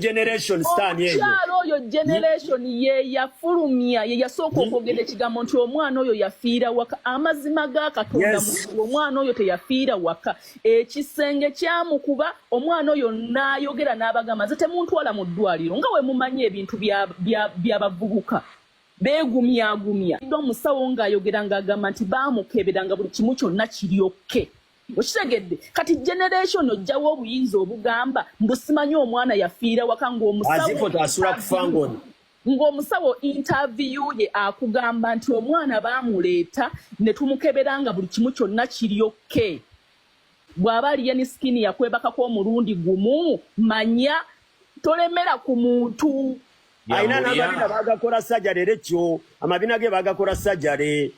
generation stand yeyo chalo yo generation ye ya fulumia ye ya soko okogede kigambo nti omwana oyo yafiira waka amazima ga katonda mu omwana oyo teyafira waka ekisenge kyamukuba omwana oyo nayogera n'abagamba nze temuntu wala mu ddwaliro nga we mumanye ebintu byabavubuka begumya ndo musawo ng'ayogera ng'agamba nti baamukeberanga buli kimu kyonna kiryokke okitegedde kati generation ojjawo obuyinza obugamba mbusimanyi omwana yafiira waka ng'omusawo interview ye akugamba nti omwana baamuleeta ne tumukeberanga buli kimu kyonna kiryokke bw'aba Alien Skin yakwebakako omulundi gumu manya tolemera ku muntu aina n'amabina bagakora sajjale ekyo amabina ge bagakora sajjale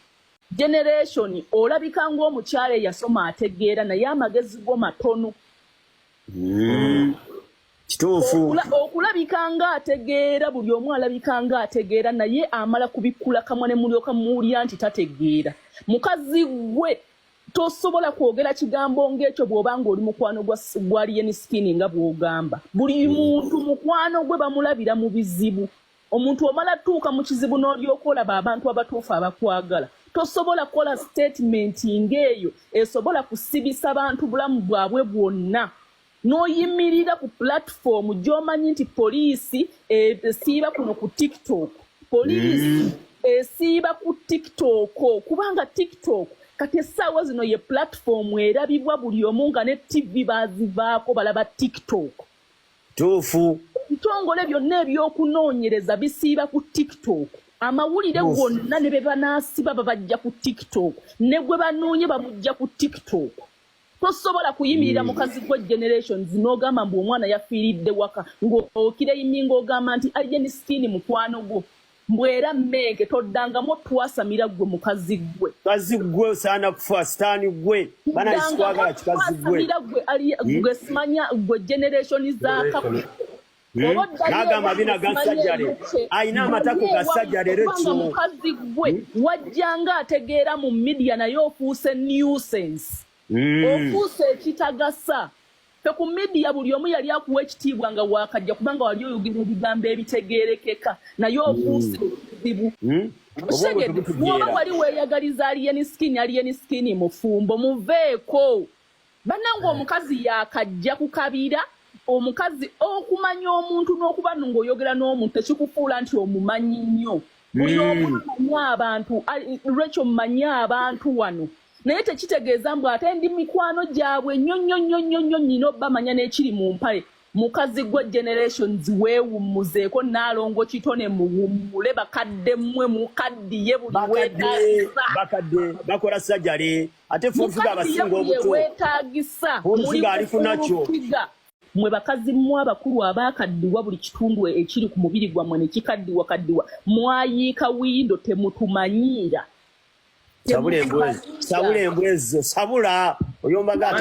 generation olabika ng'omukyala yasoma ategeera naye amagezi go matono kituufu okulabika nga ategeera buli omu alabika nga ategeera naye amala kubikula kamwa ne mulyoka muwulira nti tategeera mukazi gwe tosobola kwogera kigambo ng'ekyo bw'obanga oli mukwano gwa Alien Skin nga bw'ogamba buli muntu mukwano gwe bamulabira mu bizibu omuntu omala tuuka mu kizibu n'olyoka olaba abantu abatuufu abakwagala tosobola kola statement ng'eyo esobola kusibisa abantu bulamu bwabwe bwonna n'oyimirira ku platform gy'omanyi nti poliisi esiiba kuno ku TikTok poliisi esiiba ku TikTok kubanga TikTok kati essaawa zino ye platform erabibwa buli omu nga ne TV baazivaako balaba TikTok tuufu ebitongole byonna ebyokunoonyereza bisiiba ku TikTok amawulire gonna ne be banaasiba babajja ku TikTok ne gwe banoonye bamujja ku TikTok tosobola kuyimirira mukazi gwe generations n'ogamba mbu omwana yafiiridde waka ng'okireyimi ng'ogamba nti Alien Skin mukwano gwo mbwera mmenge toddangamu twasamira gwe mukazi gwe osaana kufa sitaani gwe banaikwagala kikazi gwe simanya gwe generation zaakaku n'agamba bina gansajjale ayina amatako gasajjale ekyo mukazi gwe wajjanga ategeera mu media naye ofuuse nuisance ofuuse ekitagasa fe ku media buli omu yali akuwa ekitiibwa nga waakajja kubanga wali oyogera ebigambo ebitegeerekeka naye ofuuse ekizibu bw'oba wali weeyagaliza Alien Skin mufumbo muveeko bannange omukazi yaakajja kukabira omukazi okumanya omuntu n'okuba ng'oyogera n'omuntu tekikufuula nti omumanyi nnyo buli omu amanyi abantu lwekyo mmanyi abantu wano naye tekitegeeza mbu ate ndi mikwano gyabwe nnyo nnyo bamanya n'ekiri mu mpale mukazi gwe generations weewummuzeeko naalongo kitone muwummule bakadde mmwe mukaddiye buli bakadde bakola sajjale ate Fullfigure abasinga obuto weetaagisa Fullfigure ali ku nakyo mwe bakazi mmwe abakulu abaakaddiwa buli kitundu ekiri ku mubiri gwammwe ne kikaddiwa mwayiika windo temutumanyiira sabula embwezo sabula oyombaga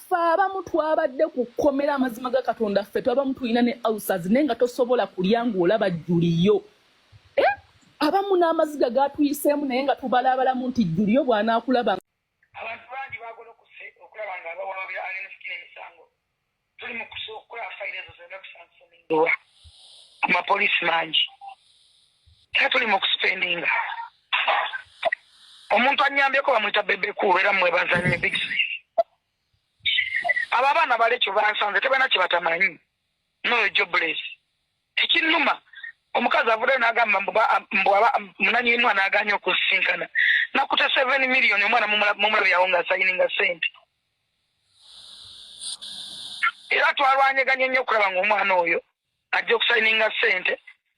fe abamu twabadde ku kkomera amazima ga Katonda ffe twabamu tulina ne ulcers naye nga tosobola kulya ng'olaba Juliyo abamu n'amaziga gatuyiseemu naye nga tubalabalamu nti Juliyo bw'anaakulaba abantu bangi baagala okulaba nga abawabira Alien Skin emisango tuli mu kukola fayiro ezo zonna kusansominga amapoliisi mangi era tuli mu kuspendinga omuntu anyambyeko bamuyita bebeku era mwebazanye big size abo abaana balekyo bansanze tebana kye batamanyi noyo jobless ekinnuma omukazi avuddeyo n'agamba mbwaba munanyi mwana aganye okusinkana nakuta 7 million omwana mumulabe yawo ng'asayininga sente era twalwanyeganye nnyo okulaba ng'omwana oyo ajja okusayininga sente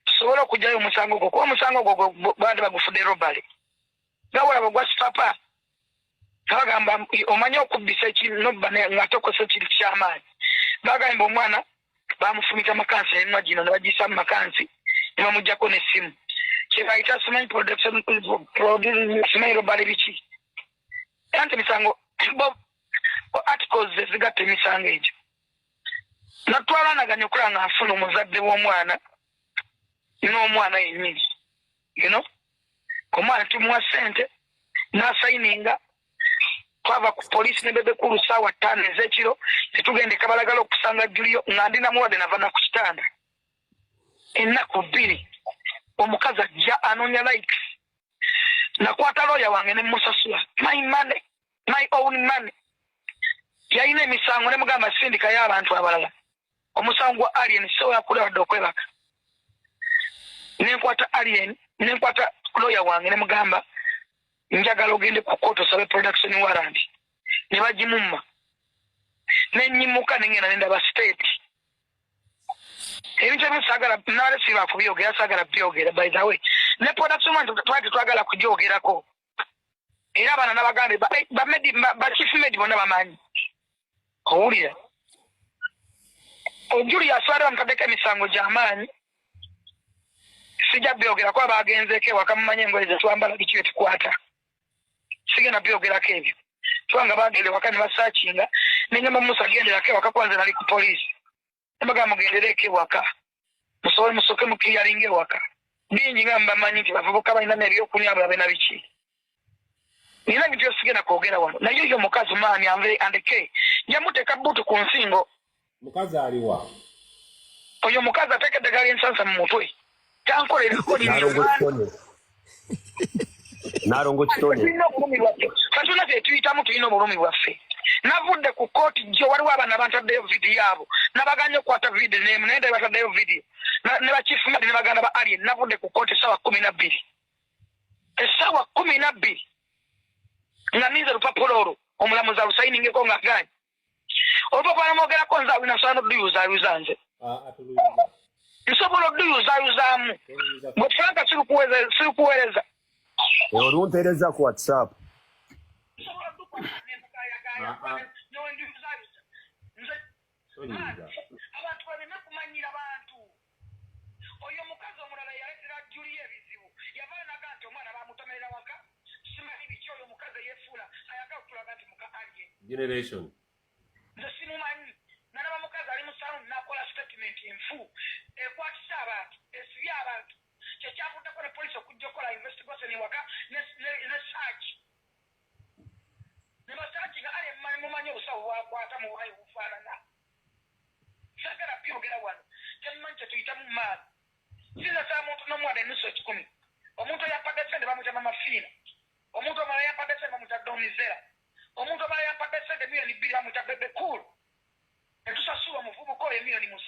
tusobole okugyayo omusango gwo kuba omusango gwo bandi bagufudde robale nga walaba gwa sipapa bagamba omanye okubbisa ekinobba nga tokosa ekiri kyamaanyi bagamba omwana bamufumita makansi emwa gino ne bagiyisaamu makansi ne bamuggyako n'essimu kyebayita simanyi production simanyi robale biki era nti emisango articles ezigatta emisango egyo natwalanaganya okulaba nga nfuna omuzadde w'omwana n'omwana yennyini omwana tumuwa sente n'asayininga twava ku police ne bebe kulu sawa 5 ezekiro tugende kabalagala okusanga Julio ngandi na muwade navana ku kitanda ennaku 2 omukazi ajja anonya likes nakwata lawyer wange ne musasula my money my own money yaine emisango ne mugamba sindika y'abantu abalala omusango wa Alien so yakula dokwebaka nenkwata Alien nenkwata lawyer wange ne mugamba njagala ogende ku koto sabe production warrant ne bagimumma nenyimuka nengena nenda ba state ebintu ebisagala nale siba kubyogera sagala byogera by the way ne production man twagala kujogerako era abana n'abagambe ba chief med bona bamanyi owulira ojuli yaswara mkadeka emisango gy'amaanyi sijja byogerako abagenzeeko ewaka mumanye engoye ze twambala biki betukwata sigenda byogerako ebyo twanga bagende waka ne basaakinga nenyama musa genderako ewaka kwanze nali ku poliisi nebagamba mugendereko ewaka musobole musoke mukiyalinga ewaka bingi nga mbamanyi nti bavubuka balina nebyokunywa bulabe na biki nina ebintu byosigenda kwogera wano naye oyo mukazi maani anve andeke njamuteeka butu ku nsingo mukazi aliwa oyo mukazi ateekedde gali ensansa mu mutwe tankolerako narongo kitone tulina obulumi bwaffe katuna tetuyitamu tulina obulumi bwaffe navudde ku kooti gyo waliwo abaana bantaddeyo vidiyo abo nabaganya okukwata vidiyo naye bataddeyo vidiyo ne bachifu madi ne baganda ba Alien navudde ku kooti essaawa 12 essaawa 12 nga nize lupapula olwo omulamuzi alusayiningeko nga ganye olupapula namwogerako nze awinasobola noduyuzayuza nze nsobola oduyuzayuzaamu bwe franka sirikuweereza olumpereza ku WhatsApp abantu balina kumanyira bantu oyo mukazi omulala yaleetera Julia ebizibu yavaayo naga nti omwana bamutomerera waka simanyi biki oyo mukazi yeefuula ayagala okutulaga nti muka Alien generation nze simumanyi nalaba mukazi ali mu saluni nakola statement enfu ekwatisa abantu esibye abantu kyekyavuddeko ne poliisi okujja okukola investigation ewaka ne search ne basaaki nga Alien mumanyi obusawo bwakwata mu bulayi bufaanana sagala byogera wano temumanyi kyetuyitamu maani sinasaba muntu n'omwana enusu 10 omuntu oyampadde sente bamuyita mamafiina omuntu omala yampadde sente bamuyita domizera omuntu omala yampadde sente $2 million bamuyita bebe cool netusasula omuvubuka oyo $7 million